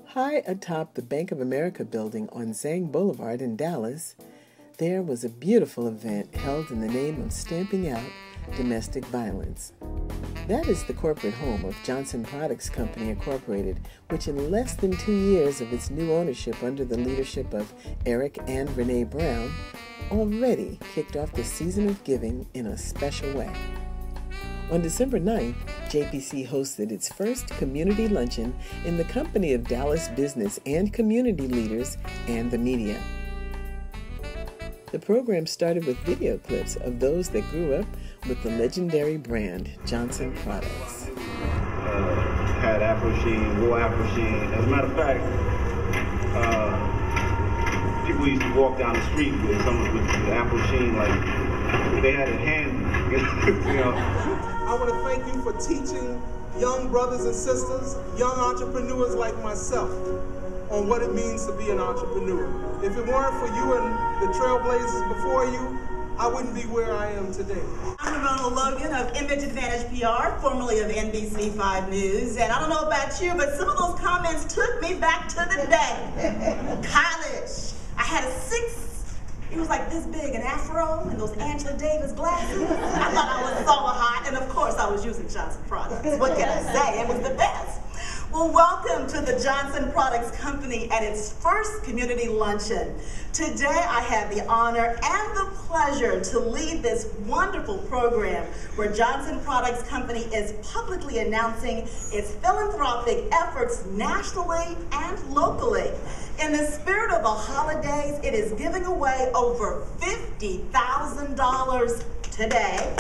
High atop the Bank of America building on Zang Boulevard in Dallas, there was a beautiful event held in the name of stamping out domestic violence. That is the corporate home of Johnson Products Company Incorporated, which in less than 2 years of its new ownership under the leadership of Eric and Renee Brown, already kicked off the season of giving in a special way. On December 9th, JPC hosted its first community luncheon in the company of Dallas business and community leaders and the media. The program started with video clips of those that grew up with the legendary brand Johnson Products. Had Afro Sheen, wore Afro Sheen. As a matter of fact, people used to walk down the street with someone with the Afro Sheen, like they had it handy, you know. I want to thank you for teaching young brothers and sisters, young entrepreneurs like myself, on what it means to be an entrepreneur. If it weren't for you and the trailblazers before you, I wouldn't be where I am today. I'm Ramona Logan of Image Advantage PR, formerly of NBC 5 News, and I don't know about you, but some of those comments took me back to the day. College. I had a it was like this big, an afro, and those Angela Davis glasses. I thought I was so hot, and of course I was using Johnson Products. What can I say? It was the best. Well, welcome to the Johnson Products Company at its first community luncheon. Today I have the honor and the pleasure to lead this wonderful program where Johnson Products Company is publicly announcing its philanthropic efforts nationally and locally. In the spirit of the holidays, it is giving away over $50,000 today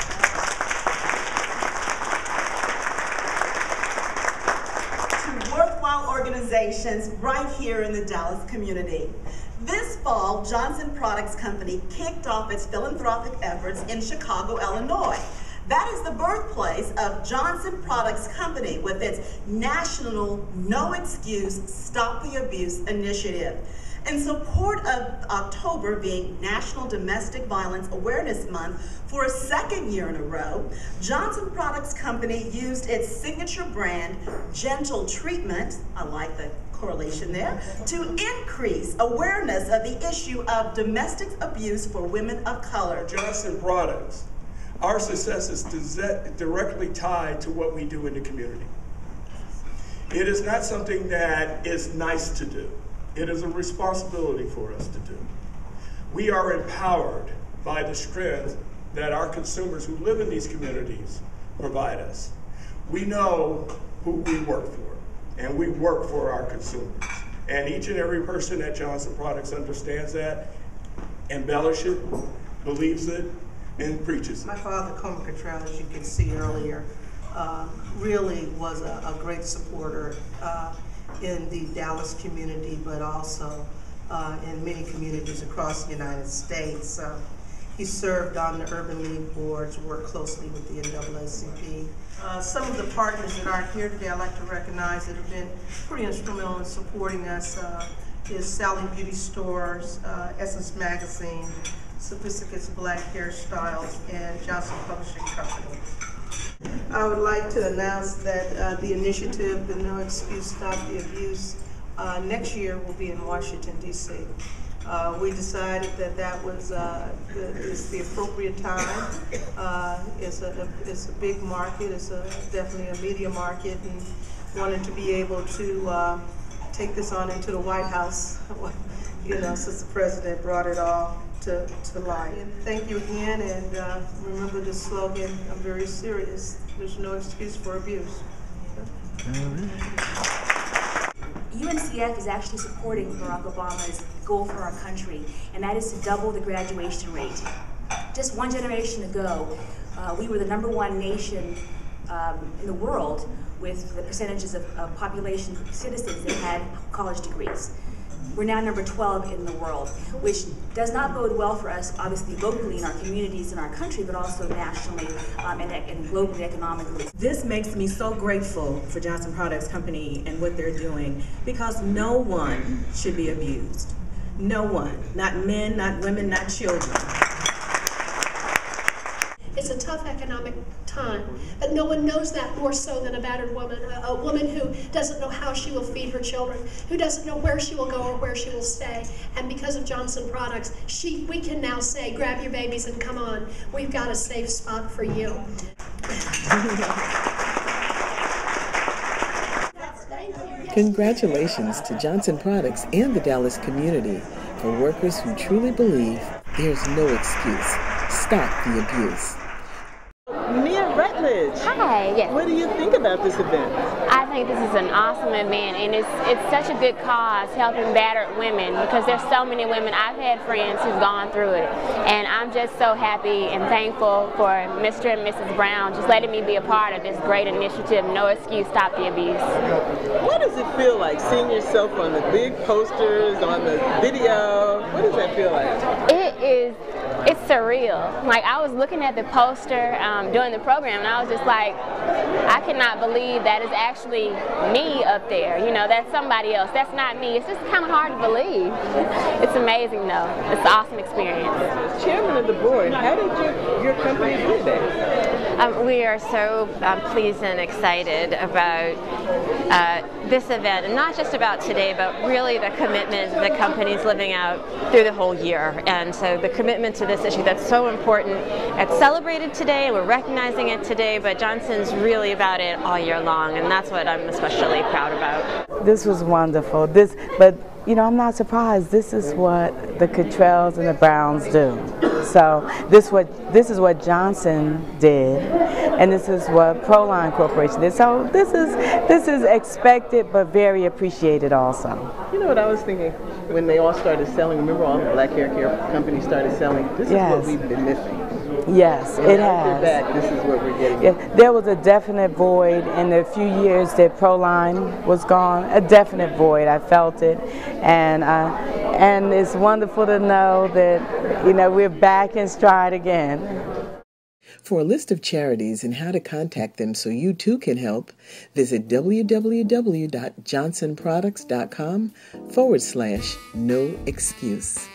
to worthwhile organizations right here in the Dallas community. This fall, Johnson Products Company kicked off its philanthropic efforts in Chicago, Illinois. That is the birthplace of Johnson Products Company with its national No Excuse, Stop the Abuse initiative. In support of October being National Domestic Violence Awareness Month for a second year in a row, Johnson Products Company used its signature brand, Gentle Treatment, I like the correlation there, to increase awareness of the issue of domestic abuse for women of color. Johnson Products. Our success is directly tied to what we do in the community. It is not something that is nice to do. It is a responsibility for us to do. We are empowered by the strength that our consumers who live in these communities provide us. We know who we work for, and we work for our consumers. And each and every person at Johnson Products understands that, embellishes it, believes it, and preaches it. My father, Comer Cottrell, as you can see earlier, really was a great supporter in the Dallas community, but also in many communities across the United States. He served on the Urban League boards, worked closely with the NAACP. Some of the partners that aren't here today I'd like to recognize that have been pretty instrumental in supporting us is Sally Beauty Stores, Essence Magazine, Sophisticates Black Hairstyles, and Johnson Publishing Company. I would like to announce that the initiative, the No Excuse, Stop the Abuse, next year will be in Washington, D.C. We decided that that was is the appropriate time. It's a big market. It's definitely a media market, and wanted to be able to take this on into the White House, you know, since the president brought it all to light. Thank you again, and remember the slogan, I'm very serious. There's no excuse for abuse. UNCF is actually supporting Barack Obama's goal for our country, and that is to double the graduation rate. Just one generation ago, we were the #1 nation in the world with the percentages of population citizens that had college degrees. We're now number 12 in the world, which does not bode well for us, obviously locally in our communities in our country, but also nationally and globally economically. This makes me so grateful for Johnson Products Company and what they're doing, because no one should be abused. No one, not men, not women, not children. It's a tough economic time, but no one knows that more so than a battered woman, a woman who doesn't know how she will feed her children, who doesn't know where she will go or where she will stay. And because of Johnson Products, we can now say, grab your babies and come on, we've got a safe spot for you. Congratulations to Johnson Products and the Dallas community for workers who truly believe there's no excuse. Stop the abuse. Mia Rutledge. Hi, yes. What do you think about this event? I think this is an awesome event, and it's such a good cause, helping battered women, because there's so many women. I've had friends who've gone through it, and I'm just so happy and thankful for Mr. and Mrs. Brown just letting me be a part of this great initiative, No Excuse, Stop the Abuse. What does it feel like seeing yourself on the big posters, on the video? What does that feel like? It's surreal. Like, I was looking at the poster during the program, and I was just like, I cannot believe that is actually me up there. You know, that's somebody else. That's not me. It's just kind of hard to believe. It's amazing, though. It's an awesome experience. As chairman of the board, how did your company do that? We are so pleased and excited about this event, and not just about today, but really the commitment the company's living out through the whole year. And so the commitment to this issue that's so important. It's celebrated today, and we're recognizing it today, but Johnson's really about it all year long, and that's what I'm especially proud about. This was wonderful. But you know, I'm not surprised. This is what the Cottrells and the Browns do. So this is what Johnson did, and this is what Proline Corporation did. So this is expected, but very appreciated also. You know what I was thinking when they all started selling? Remember, all the black hair care companies started selling. This is what we've been missing. Yes, and it after has. that, this is what we're getting. Yeah, there was a definite void in the few years that Proline was gone. A definite void. I felt it, and it's wonderful to know that, you know, we're back in stride again. For a list of charities and how to contact them so you too can help, visit www.johnsonproducts.com/no excuse.